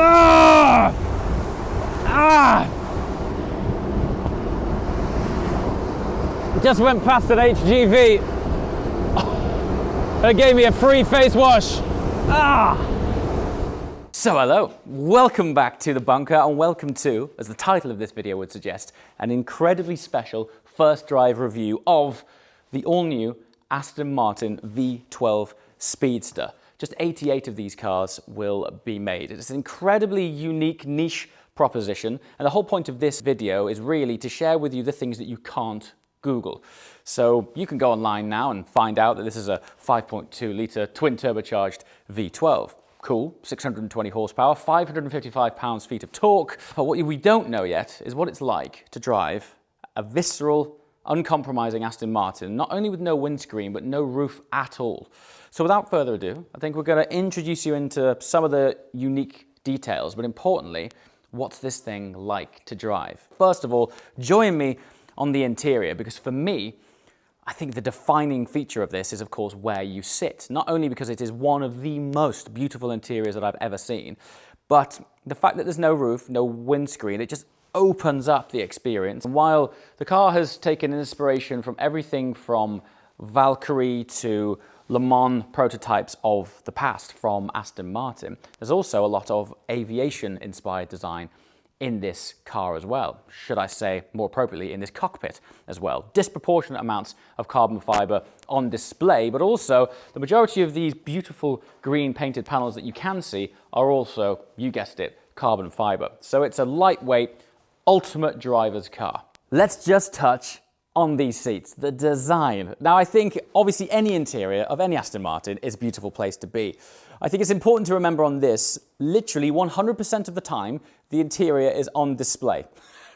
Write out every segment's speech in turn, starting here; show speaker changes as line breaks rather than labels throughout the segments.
Ah! Ah! Just went past an HGV. They gave me a free face wash. Ah! So hello, welcome back to the bunker, and welcome to, as the title of this video would suggest, an incredibly special first drive review of the all-new Aston Martin V12 Speedster. Just 88 of these cars will be made. It's an incredibly unique niche proposition, and the whole point of this video is really to share with you the things that you can't Google. So you can go online now and find out that this is a 5.2 litre twin turbocharged V12. Cool, 620 horsepower, 555 pounds-feet of torque. But what we don't know yet is what it's like to drive a visceral, uncompromising Aston Martin, not only with no windscreen, but no roof at all. So without further ado, I think we're going to introduce you into some of the unique details, but importantly, what's this thing like to drive? First of all, join me on the interior, because for me, I think the defining feature of this is, of course, where you sit. Not only because it is one of the most beautiful interiors that I've ever seen, but the fact that there's no roof, no windscreen, it just opens up the experience. And while the car has taken inspiration from everything from Valkyrie to Le Mans prototypes of the past from Aston Martin, there's also a lot of aviation-inspired design in this car as well. Should I say, more appropriately, in this cockpit as well. Disproportionate amounts of carbon fiber on display, but also the majority of these beautiful green painted panels that you can see are also, you guessed it, carbon fiber. So it's a lightweight, ultimate driver's car. Let's just touch on these seats, the design. Now I think obviously any interior of any Aston Martin is a beautiful place to be. I think it's important to remember on this, literally 100% of the time, the interior is on display,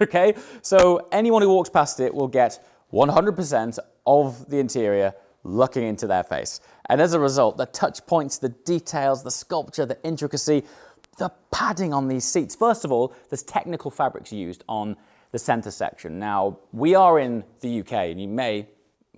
okay? So anyone who walks past it will get 100% of the interior looking into their face. And as a result, the touch points, the details, the sculpture, the intricacy, the padding on these seats. First of all, there's technical fabrics used on the center section. Now, we are in the UK, and you may,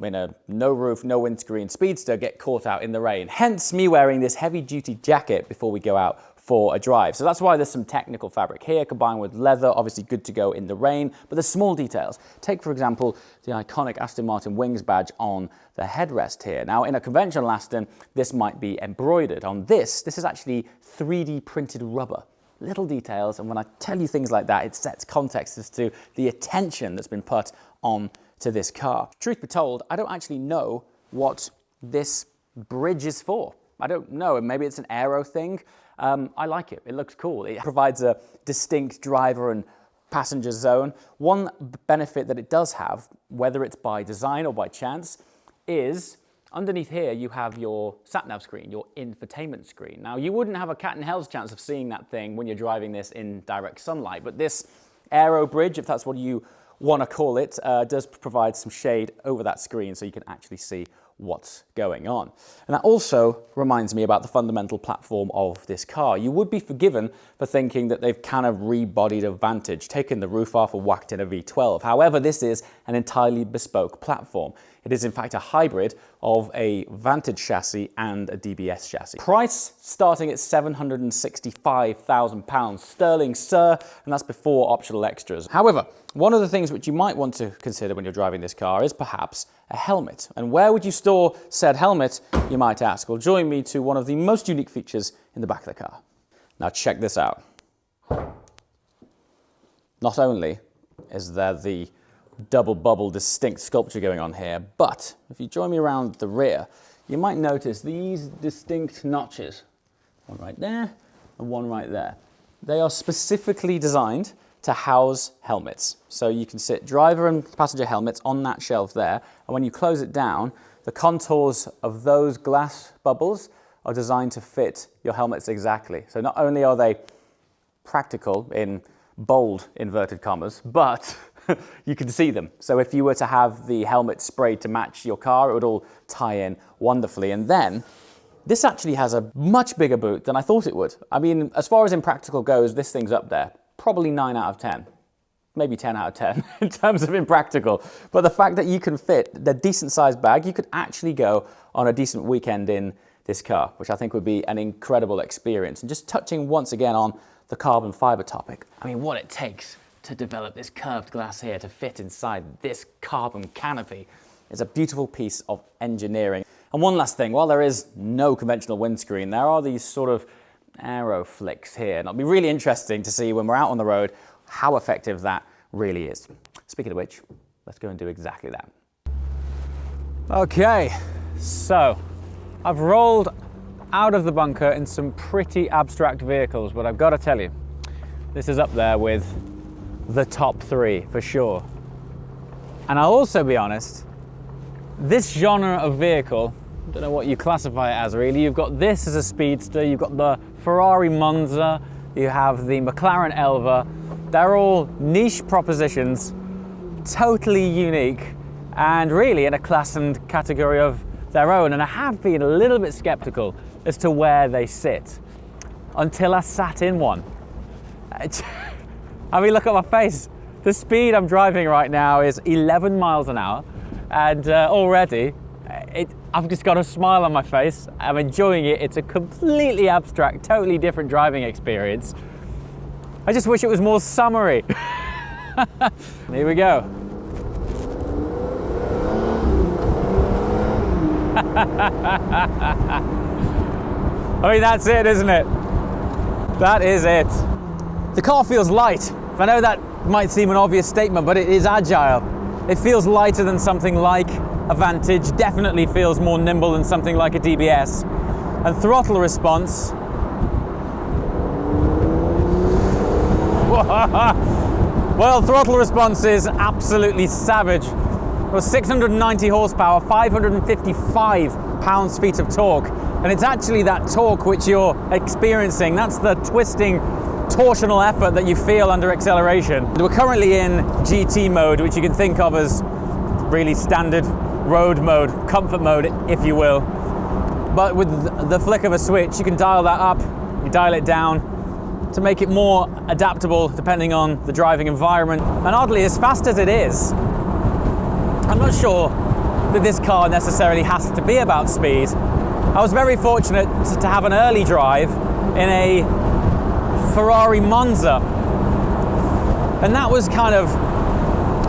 in a no roof, no windscreen Speedster, get caught out in the rain. Hence me wearing this heavy duty jacket before we go out for a drive. So that's why there's some technical fabric here combined with leather, obviously good to go in the rain, but there's small details. Take, for example, the iconic Aston Martin wings badge on the headrest here. Now, in a conventional Aston, this might be embroidered. On this is actually 3D printed rubber. Little details, and when I tell you things like that, it sets context as to the attention that's been put on to this car. Truth be told, I don't actually know what this bridge is for. I don't know, maybe it's an aero thing. I like it, it looks cool. It provides a distinct driver and passenger zone. One benefit that it does have, whether it's by design or by chance, is underneath here, you have your sat-nav screen, your infotainment screen. Now, you wouldn't have a cat and hell's chance of seeing that thing when you're driving this in direct sunlight, but this aero bridge, if that's what you want to call it, does provide some shade over that screen so you can actually see what's going on. And that also reminds me about the fundamental platform of this car. You would be forgiven for thinking that they've kind of rebodied a Vantage, taken the roof off and whacked in a V12. However, this is an entirely bespoke platform. It is in fact a hybrid of a Vantage chassis and a DBS chassis. Price starting at £765,000 sterling, sir, and that's before optional extras. However, one of the things which you might want to consider when you're driving this car is perhaps a helmet. And where would you store said helmet, you might ask? Well, join me to one of the most unique features in the back of the car. Now check this out. Not only is there the double bubble distinct sculpture going on here, but if you join me around the rear, you might notice these distinct notches. One right there and one right there. They are specifically designed to house helmets. So you can sit driver and passenger helmets on that shelf there, and when you close it down, the contours of those glass bubbles are designed to fit your helmets exactly. So not only are they practical in bold inverted commas, but you can see them. So if you were to have the helmet sprayed to match your car, it would all tie in wonderfully. And then this actually has a much bigger boot than I thought it would. I mean, as far as impractical goes, this thing's up there. Probably 9 out of 10. Maybe 10 out of 10 in terms of impractical. But the fact that you can fit the decent sized bag, you could actually go on a decent weekend in this car, which I think would be an incredible experience. And just touching once again on the carbon fiber topic. I mean, what it takes to develop this curved glass here to fit inside this carbon canopy is a beautiful piece of engineering. And one last thing, while there is no conventional windscreen, there are these sort of aero flicks here. And it'll be really interesting to see when we're out on the road how effective that really is. Speaking of which, let's go and do exactly that. Okay, so I've rolled out of the bunker in some pretty abstract vehicles, but I've got to tell you, this is up there with the top 3 for sure. And I'll also be honest, this genre of vehicle, I don't know what you classify it as really, you've got this as a speedster, you've got the Ferrari Monza, you have the McLaren Elva. They're all niche propositions, totally unique, and really in a class and category of their own. And I have been a little bit skeptical as to where they sit until I sat in one. I mean, look at my face. The speed I'm driving right now is 11 miles an hour, and already I've just got a smile on my face. I'm enjoying it. It's a completely abstract, totally different driving experience. I just wish it was more summery. Here we go. I mean, that's it, isn't it? That is it. The car feels light. I know that might seem an obvious statement, but it is agile. It feels lighter than something like a Vantage, definitely feels more nimble than something like a DBS. And throttle response, well, throttle response is absolutely savage. It was 690 horsepower, 555 pounds-feet of torque. And it's actually that torque which you're experiencing. That's the twisting, torsional effort that you feel under acceleration. We're currently in GT mode, which you can think of as really standard road mode, comfort mode, if you will. But with the flick of a switch, you can dial that up, you dial it down to make it more adaptable depending on the driving environment. And oddly, as fast as it is, I'm not sure that this car necessarily has to be about speed. I was very fortunate to have an early drive in a Ferrari Monza, and that was kind of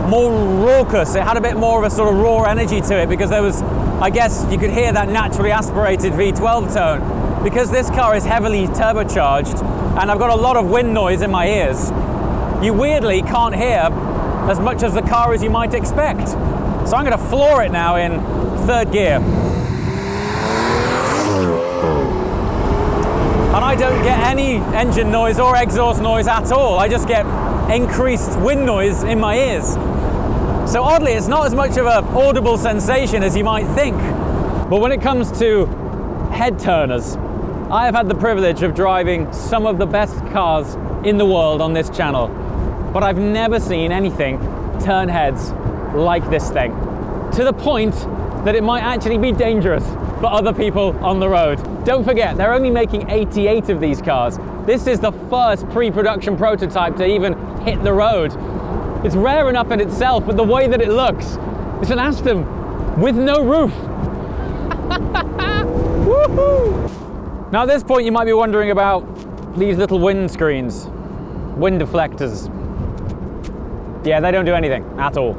more raucous. It had a bit more of a sort of raw energy to it because there was, I guess you could hear that naturally aspirated V12 tone. Because this car is heavily turbocharged and I've got a lot of wind noise in my ears, you weirdly can't hear as much as the car as you might expect. So I'm going to floor it now in third gear. And I don't get any engine noise or exhaust noise at all. I just get increased wind noise in my ears. So oddly, it's not as much of an audible sensation as you might think. But when it comes to head turners, I have had the privilege of driving some of the best cars in the world on this channel, but I've never seen anything turn heads like this thing, to the point that it might actually be dangerous for other people on the road. Don't forget, they're only making 88 of these cars. This is the first pre-production prototype to even hit the road. It's rare enough in itself, but the way that it looks, it's an Aston with no roof. Woohoo! Now at this point you might be wondering about these little wind screens, wind deflectors. Yeah, they don't do anything at all.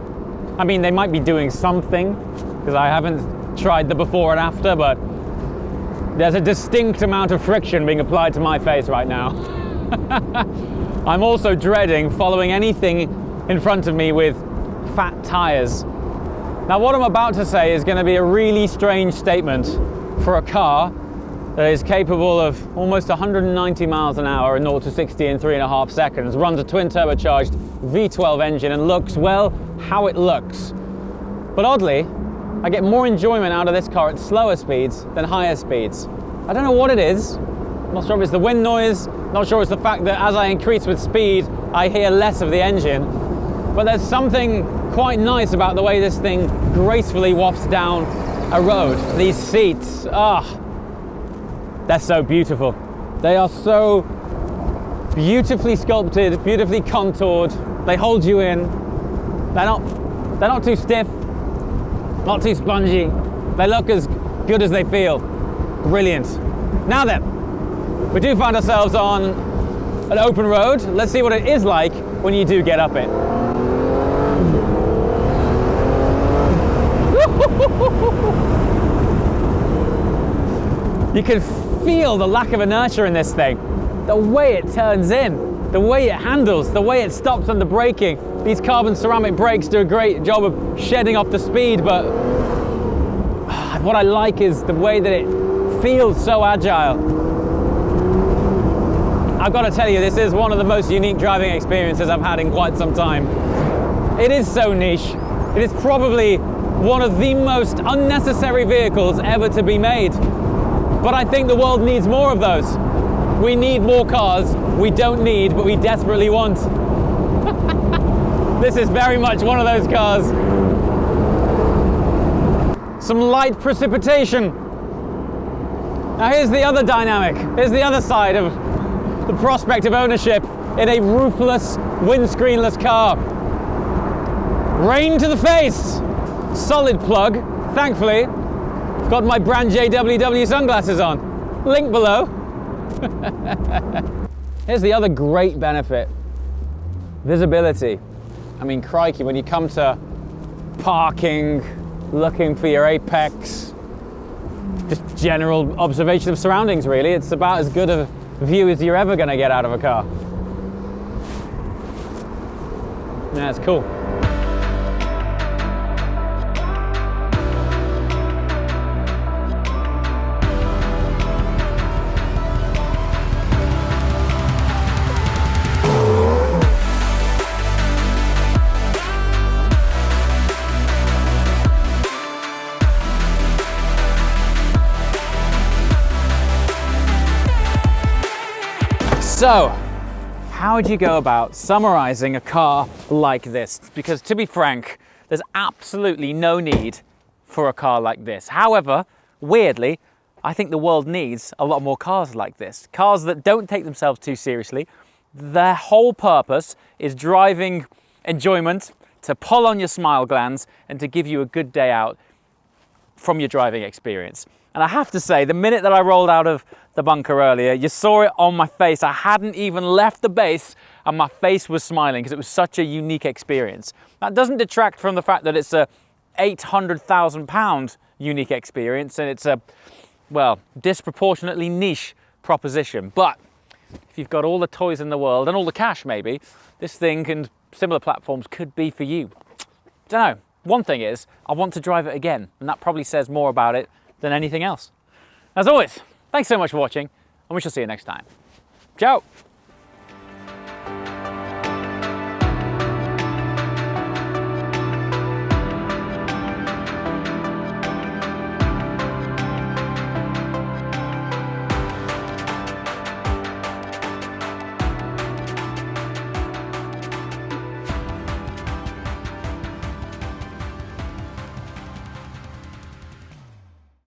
I mean, they might be doing something, because I haven't tried the before and after, but there's a distinct amount of friction being applied to my face right now. I'm also dreading following anything in front of me with fat tires. Now what I'm about to say is going to be a really strange statement for a car that is capable of almost 190 miles an hour and 0 to 60 in 3.5 seconds, runs a twin turbocharged V12 engine and looks, well, how it looks. But oddly, I get more enjoyment out of this car at slower speeds than higher speeds. I don't know what it is. I'm not sure if it's the wind noise, not sure it's the fact that as I increase with speed, I hear less of the engine. But there's something quite nice about the way this thing gracefully wafts down a road. These seats, they're so beautiful. They are so beautifully sculpted, beautifully contoured. They hold you in. They're not too stiff, not too spongy. They look as good as they feel. Brilliant. Now then, we do find ourselves on an open road. Let's see what it is like when you do get up it. You can feel the lack of inertia in this thing. The way it turns in, the way it handles, the way it stops under braking. These carbon ceramic brakes do a great job of shedding off the speed, but what I like is the way that it feels so agile. I've got to tell you, this is one of the most unique driving experiences I've had in quite some time. It is so niche. It is probably one of the most unnecessary vehicles ever to be made. But I think the world needs more of those. We need more cars we don't need, but we desperately want. This is very much one of those cars. Some light precipitation. Now here's the other dynamic. Here's the other side of the prospect of ownership in a roofless, windscreenless car. Rain to the face. Solid plug, thankfully. Got my brand JWW sunglasses on. Link below. Here's the other great benefit. Visibility. I mean, crikey, when you come to parking, looking for your apex, just general observation of surroundings, really. It's about as good a view as you're ever going to get out of a car. Yeah, it's cool. So, how would you go about summarizing a car like this? Because to be frank, there's absolutely no need for a car like this. However, weirdly, I think the world needs a lot more cars like this. Cars that don't take themselves too seriously. Their whole purpose is driving enjoyment, to pull on your smile glands, and to give you a good day out from your driving experience. And I have to say, the minute that I rolled out of the bunker earlier, you saw it on my face. I hadn't even left the base and my face was smiling because it was such a unique experience. That doesn't detract from the fact that it's a £800,000 unique experience and it's a, well, disproportionately niche proposition. But if you've got all the toys in the world and all the cash maybe, this thing and similar platforms could be for you. Don't know. One thing is, I want to drive it again, and that probably says more about it than anything else. As always, thanks so much for watching, and we shall see you next time. Ciao!